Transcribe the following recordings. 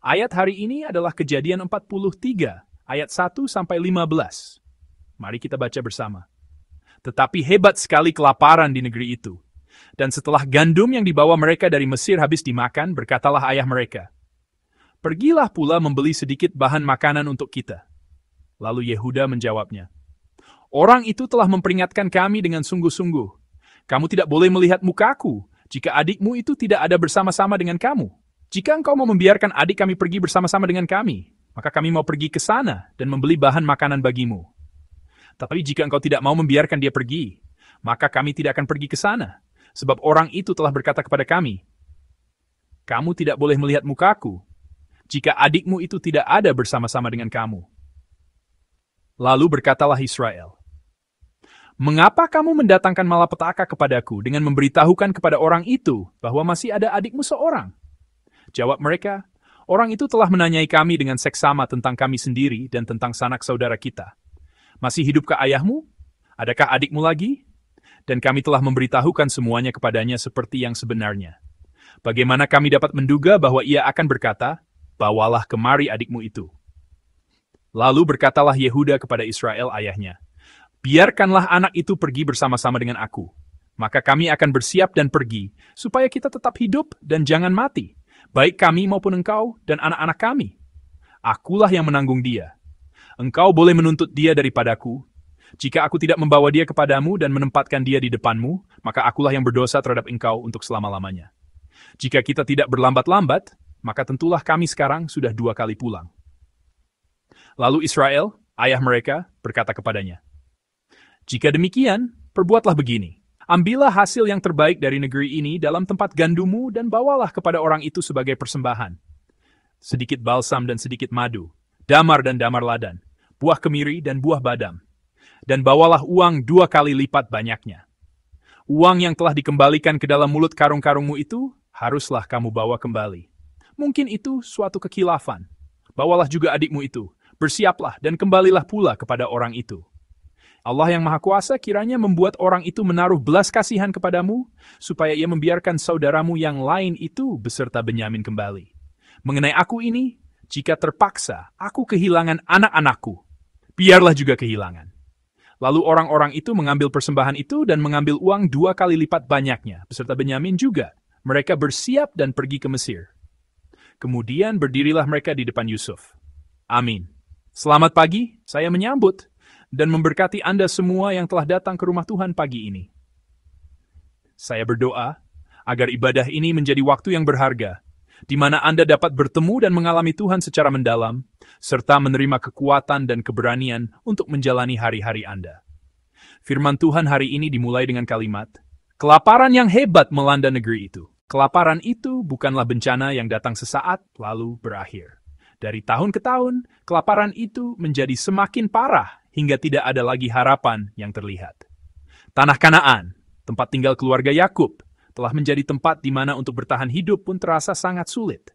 Ayat hari ini adalah Kejadian 43, ayat 1-15. Mari kita baca bersama. Tetapi hebat sekali kelaparan di negeri itu. Dan setelah gandum yang dibawa mereka dari Mesir habis dimakan, berkatalah ayah mereka, "Pergilah pula membeli sedikit bahan makanan untuk kita." Lalu Yehuda menjawabnya, "Orang itu telah memperingatkan kami dengan sungguh-sungguh. Kamu tidak boleh melihat mukaku jika adikmu itu tidak ada bersama-sama dengan kamu. Jika engkau mau membiarkan adik kami pergi bersama-sama dengan kami, maka kami mau pergi ke sana dan membeli bahan makanan bagimu. Tetapi jika engkau tidak mau membiarkan dia pergi, maka kami tidak akan pergi ke sana, sebab orang itu telah berkata kepada kami, 'Kamu tidak boleh melihat mukaku jika adikmu itu tidak ada bersama-sama dengan kamu.' Lalu berkatalah Israel, 'Mengapa kamu mendatangkan malapetaka kepadaku dengan memberitahukan kepada orang itu bahwa masih ada adikmu seorang?' Jawab mereka, 'Orang itu telah menanyai kami dengan seksama tentang kami sendiri dan tentang sanak saudara kita. Masih hidupkah ayahmu? Adakah adikmu lagi?' Dan kami telah memberitahukan semuanya kepadanya seperti yang sebenarnya. Bagaimana kami dapat menduga bahwa ia akan berkata, 'Bawalah kemari adikmu itu.' Lalu berkatalah Yehuda kepada Israel ayahnya, 'Biarkanlah anak itu pergi bersama-sama dengan aku. Maka kami akan bersiap dan pergi, supaya kita tetap hidup dan jangan mati, baik kami maupun engkau dan anak-anak kami. Akulah yang menanggung dia. Engkau boleh menuntut dia daripadaku. Jika aku tidak membawa dia kepadamu dan menempatkan dia di depanmu, maka akulah yang berdosa terhadap engkau untuk selama-lamanya. Jika kita tidak berlambat-lambat, maka tentulah kami sekarang sudah 2 kali pulang.' Lalu Israel, ayah mereka, berkata kepadanya, 'Jika demikian, perbuatlah begini. Ambillah hasil yang terbaik dari negeri ini dalam tempat gandummu dan bawalah kepada orang itu sebagai persembahan. Sedikit balsam dan sedikit madu, damar dan damar ladan, buah kemiri dan buah badam. Dan bawalah uang 2 kali lipat banyaknya. Uang yang telah dikembalikan ke dalam mulut karung-karungmu itu, haruslah kamu bawa kembali. Mungkin itu suatu kekilafan. Bawalah juga adikmu itu, bersiaplah dan kembalilah pula kepada orang itu. Allah yang Maha Kuasa kiranya membuat orang itu menaruh belas kasihan kepadamu, supaya ia membiarkan saudaramu yang lain itu beserta Benyamin kembali. Mengenai aku ini, jika terpaksa aku kehilangan anak-anakku, biarlah juga kehilangan.' Lalu orang-orang itu mengambil persembahan itu dan mengambil uang 2 kali lipat banyaknya, beserta Benyamin juga. Mereka bersiap dan pergi ke Mesir. Kemudian berdirilah mereka di depan Yusuf. Amin. Selamat pagi, saya menyambut dan memberkati Anda semua yang telah datang ke rumah Tuhan pagi ini. Saya berdoa agar ibadah ini menjadi waktu yang berharga, di mana Anda dapat bertemu dan mengalami Tuhan secara mendalam, serta menerima kekuatan dan keberanian untuk menjalani hari-hari Anda. Firman Tuhan hari ini dimulai dengan kalimat, "Kelaparan yang hebat melanda negeri itu." Kelaparan itu bukanlah bencana yang datang sesaat lalu berakhir. Dari tahun ke tahun, kelaparan itu menjadi semakin parah hingga tidak ada lagi harapan yang terlihat. Tanah Kanaan, tempat tinggal keluarga Yakub, telah menjadi tempat di mana untuk bertahan hidup pun terasa sangat sulit.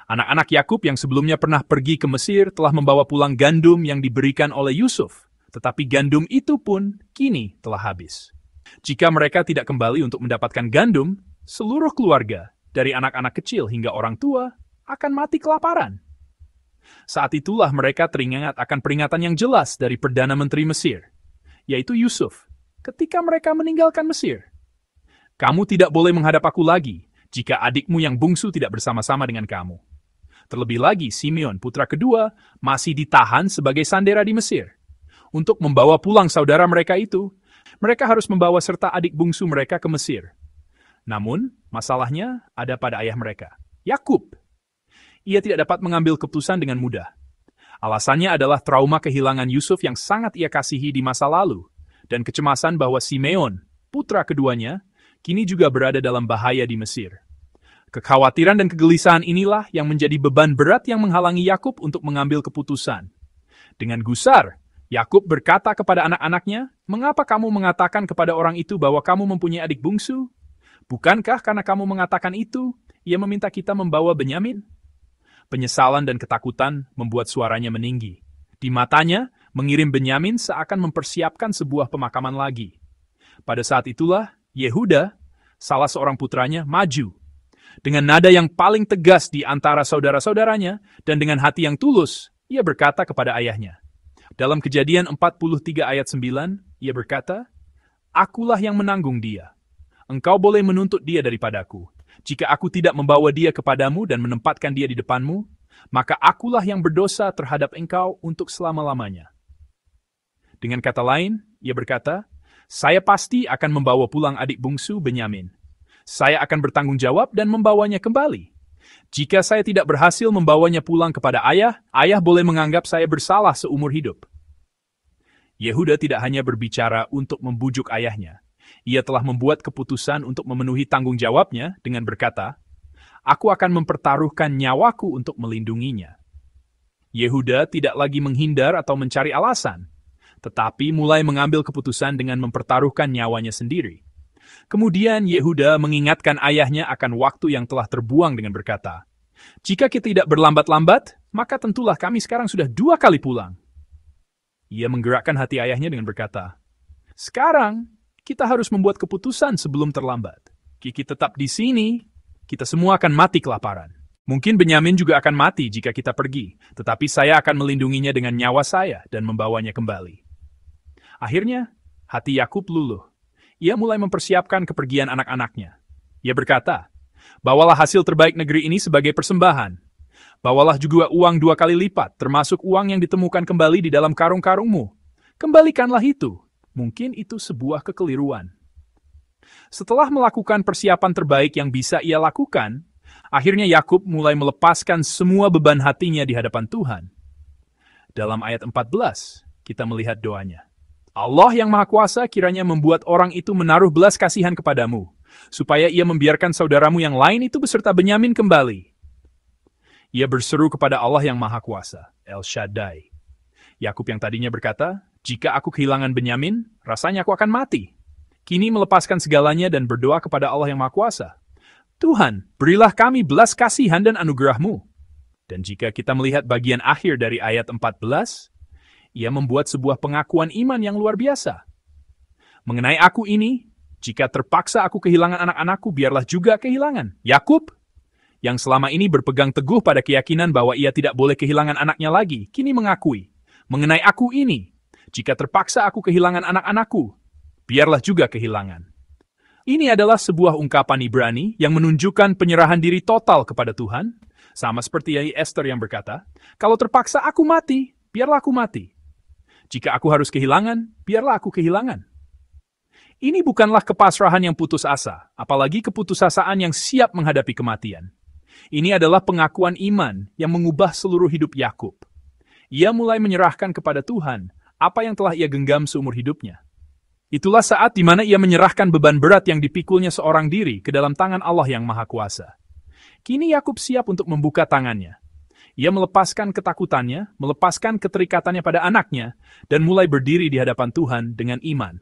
Anak-anak Yakub yang sebelumnya pernah pergi ke Mesir telah membawa pulang gandum yang diberikan oleh Yusuf, tetapi gandum itu pun kini telah habis. Jika mereka tidak kembali untuk mendapatkan gandum, seluruh keluarga, dari anak-anak kecil hingga orang tua, akan mati kelaparan. Saat itulah mereka teringat akan peringatan yang jelas dari Perdana Menteri Mesir, yaitu Yusuf, ketika mereka meninggalkan Mesir. "Kamu tidak boleh menghadap aku lagi jika adikmu yang bungsu tidak bersama-sama dengan kamu." Terlebih lagi, Simeon, putra kedua, masih ditahan sebagai sandera di Mesir. Untuk membawa pulang saudara mereka itu, mereka harus membawa serta adik bungsu mereka ke Mesir. Namun, masalahnya ada pada ayah mereka, Yakub. Ia tidak dapat mengambil keputusan dengan mudah. Alasannya adalah trauma kehilangan Yusuf yang sangat ia kasihi di masa lalu, dan kecemasan bahwa Simeon, putra keduanya, kini juga berada dalam bahaya di Mesir. Kekhawatiran dan kegelisahan inilah yang menjadi beban berat yang menghalangi Yakub untuk mengambil keputusan. Dengan gusar, Yakub berkata kepada anak-anaknya, "Mengapa kamu mengatakan kepada orang itu bahwa kamu mempunyai adik bungsu? Bukankah karena kamu mengatakan itu, ia meminta kita membawa Benyamin?" Penyesalan dan ketakutan membuat suaranya meninggi. Di matanya, mengirim Benyamin seakan mempersiapkan sebuah pemakaman lagi. Pada saat itulah, Yehuda, salah seorang putranya, maju. Dengan nada yang paling tegas di antara saudara-saudaranya, dan dengan hati yang tulus, ia berkata kepada ayahnya. Dalam Kejadian 43 ayat 9, ia berkata, "Akulah yang menanggung dia. Engkau boleh menuntut dia daripadaku. Jika aku tidak membawa dia kepadamu dan menempatkan dia di depanmu, maka akulah yang berdosa terhadap engkau untuk selama-lamanya." Dengan kata lain, ia berkata, "Saya pasti akan membawa pulang adik bungsu Benyamin. Saya akan bertanggung jawab dan membawanya kembali. Jika saya tidak berhasil membawanya pulang kepada ayah, ayah boleh menganggap saya bersalah seumur hidup." Yehuda tidak hanya berbicara untuk membujuk ayahnya. Ia telah membuat keputusan untuk memenuhi tanggung jawabnya dengan berkata, "Aku akan mempertaruhkan nyawaku untuk melindunginya." Yehuda tidak lagi menghindar atau mencari alasan, tetapi mulai mengambil keputusan dengan mempertaruhkan nyawanya sendiri. Kemudian Yehuda mengingatkan ayahnya akan waktu yang telah terbuang dengan berkata, "Jika kita tidak berlambat-lambat, maka tentulah kami sekarang sudah 2 kali pulang." Ia menggerakkan hati ayahnya dengan berkata, "Sekarang kita harus membuat keputusan sebelum terlambat. Kita tetap di sini, kita semua akan mati kelaparan. Mungkin Benyamin juga akan mati jika kita pergi, tetapi saya akan melindunginya dengan nyawa saya dan membawanya kembali." Akhirnya, hati Yakub luluh. Ia mulai mempersiapkan kepergian anak-anaknya. Ia berkata, "Bawalah hasil terbaik negeri ini sebagai persembahan. Bawalah juga uang 2 kali lipat, termasuk uang yang ditemukan kembali di dalam karung-karungmu. Kembalikanlah itu. Mungkin itu sebuah kekeliruan." Setelah melakukan persiapan terbaik yang bisa ia lakukan, akhirnya Yakub mulai melepaskan semua beban hatinya di hadapan Tuhan. Dalam ayat 14, kita melihat doanya. "Allah yang Maha Kuasa kiranya membuat orang itu menaruh belas kasihan kepadamu, supaya ia membiarkan saudaramu yang lain itu beserta Benyamin kembali." Ia berseru kepada Allah yang Maha Kuasa, El Shaddai. Yakub yang tadinya berkata, "Jika aku kehilangan Benyamin, rasanya aku akan mati." Kini melepaskan segalanya dan berdoa kepada Allah yang Maha Kuasa. "Tuhan, berilah kami belas kasihan dan anugerah-Mu." Dan jika kita melihat bagian akhir dari ayat 14, ia membuat sebuah pengakuan iman yang luar biasa. "Mengenai aku ini, jika terpaksa aku kehilangan anak-anakku, biarlah juga kehilangan." Yakub, yang selama ini berpegang teguh pada keyakinan bahwa ia tidak boleh kehilangan anaknya lagi, kini mengakui, "Mengenai aku ini, jika terpaksa aku kehilangan anak-anakku, biarlah juga kehilangan." Ini adalah sebuah ungkapan Ibrani yang menunjukkan penyerahan diri total kepada Tuhan, sama seperti Esther yang berkata, "Kalau terpaksa aku mati, biarlah aku mati. Jika aku harus kehilangan, biarlah aku kehilangan." Ini bukanlah kepasrahan yang putus asa, apalagi keputusasaan yang siap menghadapi kematian. Ini adalah pengakuan iman yang mengubah seluruh hidup Yakub. Ia mulai menyerahkan kepada Tuhan apa yang telah ia genggam seumur hidupnya. Itulah saat di mana ia menyerahkan beban berat yang dipikulnya seorang diri ke dalam tangan Allah yang Maha Kuasa. Kini Yakub siap untuk membuka tangannya. Ia melepaskan ketakutannya, melepaskan keterikatannya pada anaknya, dan mulai berdiri di hadapan Tuhan dengan iman.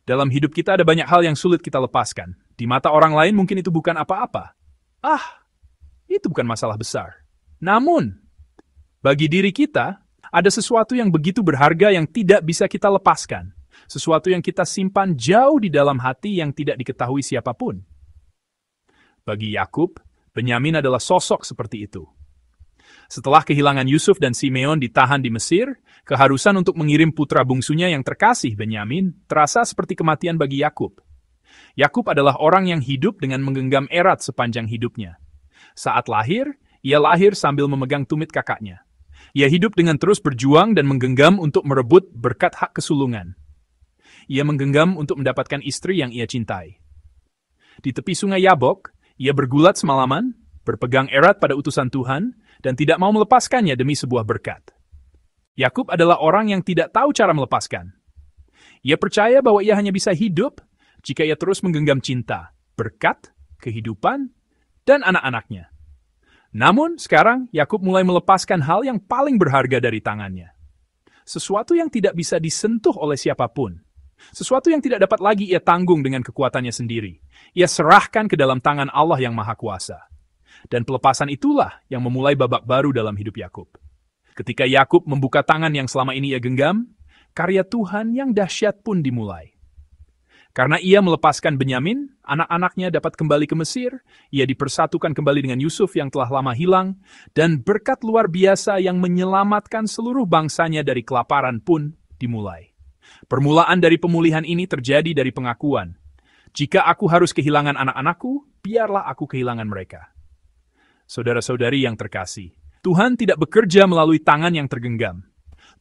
Dalam hidup kita ada banyak hal yang sulit kita lepaskan. Di mata orang lain mungkin itu bukan apa-apa. Itu bukan masalah besar. Namun, bagi diri kita, ada sesuatu yang begitu berharga yang tidak bisa kita lepaskan. Sesuatu yang kita simpan jauh di dalam hati yang tidak diketahui siapapun. Bagi Yakub, Benyamin adalah sosok seperti itu. Setelah kehilangan Yusuf dan Simeon ditahan di Mesir, keharusan untuk mengirim putra bungsunya yang terkasih Benyamin terasa seperti kematian bagi Yakub. Yakub adalah orang yang hidup dengan menggenggam erat sepanjang hidupnya. Saat lahir, ia lahir sambil memegang tumit kakaknya. Ia hidup dengan terus berjuang dan menggenggam untuk merebut berkat hak kesulungan. Ia menggenggam untuk mendapatkan istri yang ia cintai. Di tepi sungai Yabok, ia bergulat semalaman, berpegang erat pada utusan Tuhan, dan tidak mau melepaskannya demi sebuah berkat. Yakub adalah orang yang tidak tahu cara melepaskan. Ia percaya bahwa ia hanya bisa hidup jika ia terus menggenggam cinta, berkat, kehidupan, dan anak-anaknya. Namun, sekarang Yakub mulai melepaskan hal yang paling berharga dari tangannya. Sesuatu yang tidak bisa disentuh oleh siapapun. Sesuatu yang tidak dapat lagi ia tanggung dengan kekuatannya sendiri. Ia serahkan ke dalam tangan Allah yang Maha Kuasa. Dan pelepasan itulah yang memulai babak baru dalam hidup Yakub. Ketika Yakub membuka tangan yang selama ini ia genggam, karya Tuhan yang dahsyat pun dimulai. Karena ia melepaskan Benyamin, anak-anaknya dapat kembali ke Mesir, ia dipersatukan kembali dengan Yusuf yang telah lama hilang, dan berkat luar biasa yang menyelamatkan seluruh bangsanya dari kelaparan pun dimulai. Permulaan dari pemulihan ini terjadi dari pengakuan. Jika aku harus kehilangan anak-anakku, biarlah aku kehilangan mereka. Saudara-saudari yang terkasih, Tuhan tidak bekerja melalui tangan yang tergenggam.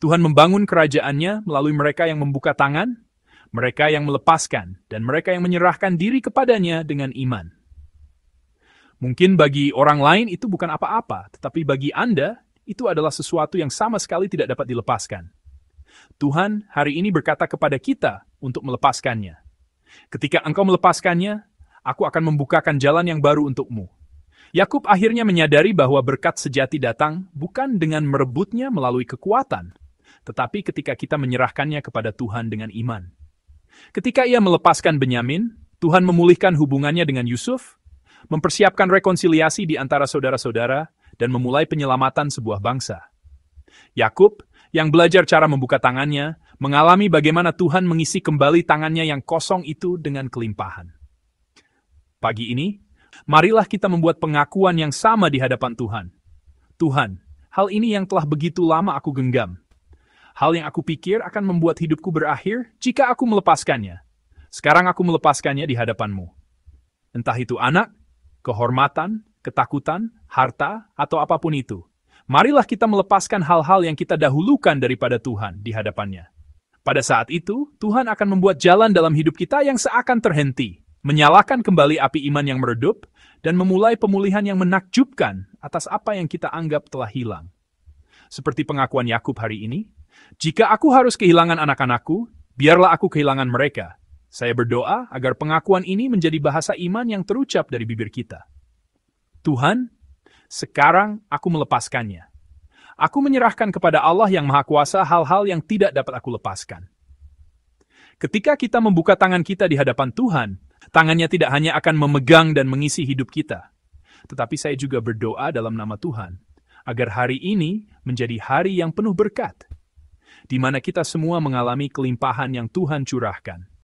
Tuhan membangun kerajaannya melalui mereka yang membuka tangan, mereka yang melepaskan, dan mereka yang menyerahkan diri kepadanya dengan iman. Mungkin bagi orang lain itu bukan apa-apa, tetapi bagi Anda, itu adalah sesuatu yang sama sekali tidak dapat dilepaskan. Tuhan hari ini berkata kepada kita untuk melepaskannya. Ketika engkau melepaskannya, aku akan membukakan jalan yang baru untukmu. Yakub akhirnya menyadari bahwa berkat sejati datang bukan dengan merebutnya melalui kekuatan, tetapi ketika kita menyerahkannya kepada Tuhan dengan iman. Ketika ia melepaskan Benyamin, Tuhan memulihkan hubungannya dengan Yusuf, mempersiapkan rekonsiliasi di antara saudara-saudara, dan memulai penyelamatan sebuah bangsa. Yakub, yang belajar cara membuka tangannya, mengalami bagaimana Tuhan mengisi kembali tangannya yang kosong itu dengan kelimpahan. Pagi ini, marilah kita membuat pengakuan yang sama di hadapan Tuhan. Tuhan, hal ini yang telah begitu lama aku genggam. Hal yang aku pikir akan membuat hidupku berakhir jika aku melepaskannya. Sekarang aku melepaskannya di hadapanmu. Entah itu anak, kehormatan, ketakutan, harta, atau apapun itu. Marilah kita melepaskan hal-hal yang kita dahulukan daripada Tuhan di hadapannya. Pada saat itu, Tuhan akan membuat jalan dalam hidup kita yang seakan terhenti, menyalakan kembali api iman yang meredup, dan memulai pemulihan yang menakjubkan atas apa yang kita anggap telah hilang. Seperti pengakuan Yakub hari ini, jika aku harus kehilangan anak-anakku, biarlah aku kehilangan mereka. Saya berdoa agar pengakuan ini menjadi bahasa iman yang terucap dari bibir kita. Tuhan, sekarang aku melepaskannya. Aku menyerahkan kepada Allah yang Maha Kuasa hal-hal yang tidak dapat aku lepaskan. Ketika kita membuka tangan kita di hadapan Tuhan, tangannya tidak hanya akan memegang dan mengisi hidup kita, tetapi saya juga berdoa dalam nama Tuhan, agar hari ini menjadi hari yang penuh berkat, di mana kita semua mengalami kelimpahan yang Tuhan curahkan.